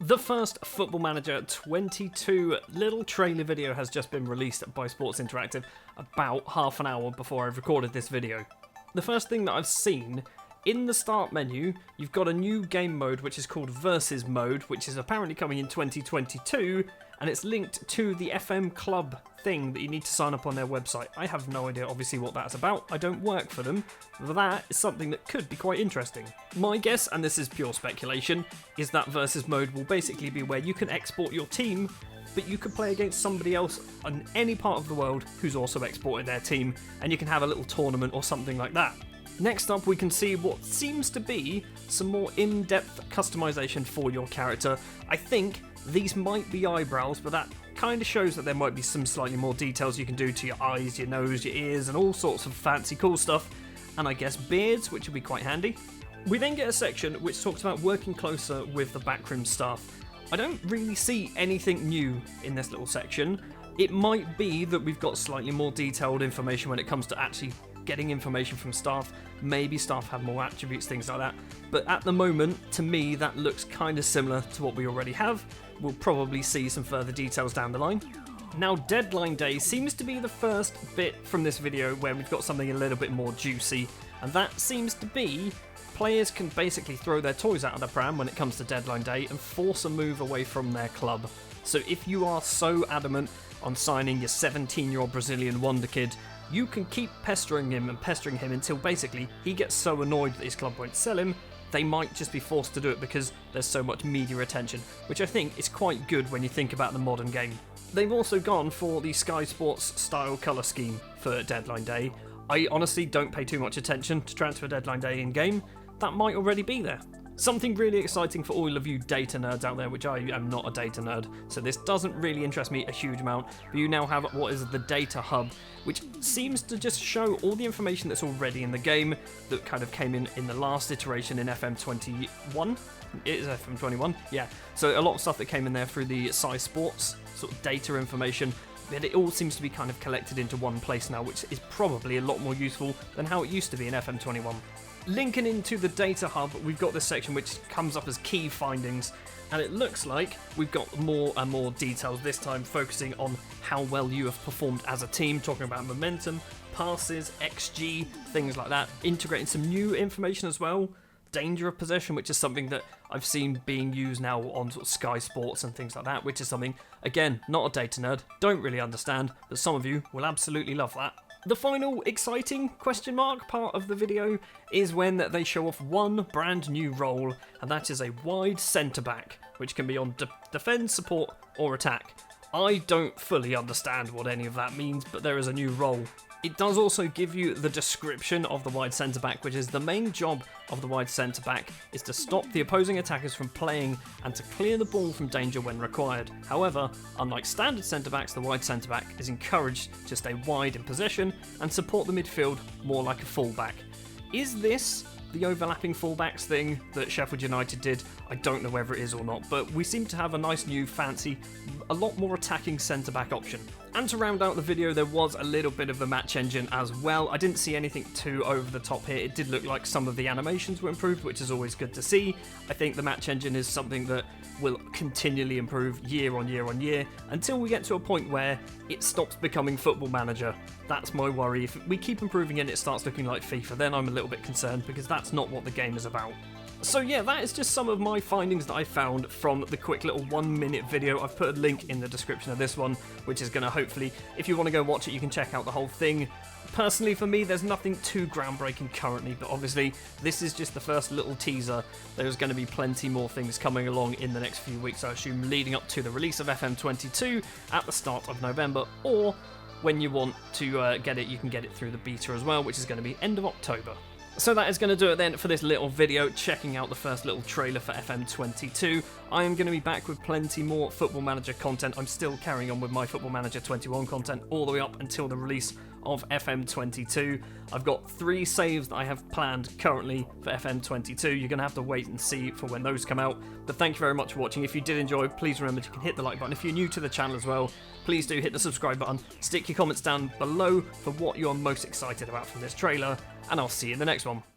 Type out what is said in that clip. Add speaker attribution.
Speaker 1: The first Football Manager 22 little trailer video has just been released by Sports Interactive about half an hour before I've recorded this video. The first thing that I've seen, in the start menu, you've got a new game mode which is called Versus Mode, which is apparently coming in 2022, and it's linked to the FM Club thing that you need to sign up on their website. I have no idea obviously what that's about, I don't work for them, but that is something that could be quite interesting. My guess, and this is pure speculation, is that Versus Mode will basically be where you can export your team, but you could play against somebody else on any part of the world who's also exported their team, and you can have a little tournament or something like that. Next up, we can see what seems to be some more in-depth customization for your character. I think these might be eyebrows, but that kind of shows that there might be some slightly more details you can do to your eyes, your nose, your ears, and all sorts of fancy cool stuff. And I guess beards, which would be quite handy. We then get a section which talks about working closer with the Backroom Staff. I don't really see anything new in this little section. It might be that we've got slightly more detailed information when it comes to actually getting information from staff. Maybe staff have more attributes, things like that. But at the moment, to me, that looks kind of similar to what we already have. We'll probably see some further details down the line. Now, Deadline Day seems to be the first bit from this video where we've got something a little bit more juicy, and that seems to be players can basically throw their toys out of the pram when it comes to Deadline Day and force a move away from their club. So if you are so adamant on signing your 17-year-old Brazilian wonder kid, you can keep pestering him until basically he gets so annoyed that his club won't sell him, they might just be forced to do it because there's so much media attention, which I think is quite good when you think about the modern game. They've also gone for the Sky Sports style colour scheme for Deadline Day. I honestly don't pay too much attention to Transfer Deadline Day in-game. That might already be there. Something really exciting for all of you data nerds out there, which I am not a data nerd, so this doesn't really interest me a huge amount, but you now have what is the Data Hub, which seems to just show all the information that's already in the game that kind of came in the last iteration in FM21. It is FM21, yeah. So a lot of stuff that came in there through the Sky Sports sort of data information, but it all seems to be kind of collected into one place now, which is probably a lot more useful than how it used to be in FM21. Linking into the Data Hub, we've got this section which comes up as key findings, and it looks like we've got more and more details, this time focusing on how well you have performed as a team, talking about momentum, passes, XG, things like that, integrating some new information as well, danger of possession, which is something that I've seen being used now on sort of Sky Sports and things like that, which is something, again, not a data nerd, don't really understand, but some of you will absolutely love that. The final exciting question mark part of the video is when they show off one brand new role, and that is a wide centre back, which can be on defend, support or attack. I don't fully understand what any of that means, but there is a new role. It does also give you the description of the wide centre back, which is the main job of the wide centre back is to stop the opposing attackers from playing and to clear the ball from danger when required. However, unlike standard centre backs, the wide centre back is encouraged to stay wide in possession and support the midfield more like a fullback. Is this the overlapping fullbacks thing that Sheffield United did? I don't know whether it is or not, but we seem to have a nice new fancy, a lot more attacking centre-back option. And to round out the video, there was a little bit of the match engine as well. I didn't see anything too over the top here. It did look like some of the animations were improved, which is always good to see. I think the match engine is something that will continually improve year on year on year until we get to a point where it stops becoming Football Manager. That's my worry. If we keep improving it and it starts looking like FIFA, then I'm a little bit concerned because that's not what the game is about. So yeah, that is just some of my findings that I found from the quick little 1-minute video. I've put a link in the description of this one, which is going to hopefully, if you want to go watch it, you can check out the whole thing. Personally, for me, there's nothing too groundbreaking currently, but obviously this is just the first little teaser. There's going to be plenty more things coming along in the next few weeks, I assume, leading up to the release of FM22 at the start of November, or when you want to get it, you can get it through the beta as well, which is going to be end of October. So that is going to do it then for this little video, checking out the first little trailer for FM22. I am going to be back with plenty more Football Manager content. I'm still carrying on with my Football Manager 21 content all the way up until the release of FM22. I've got 3 saves that I have planned currently for FM22. You're going to have to wait and see for when those come out. But thank you very much for watching. If you did enjoy, please remember you can hit the like button. If you're new to the channel as well, please do hit the subscribe button. Stick your comments down below for what you're most excited about from this trailer, and I'll see you in the next one.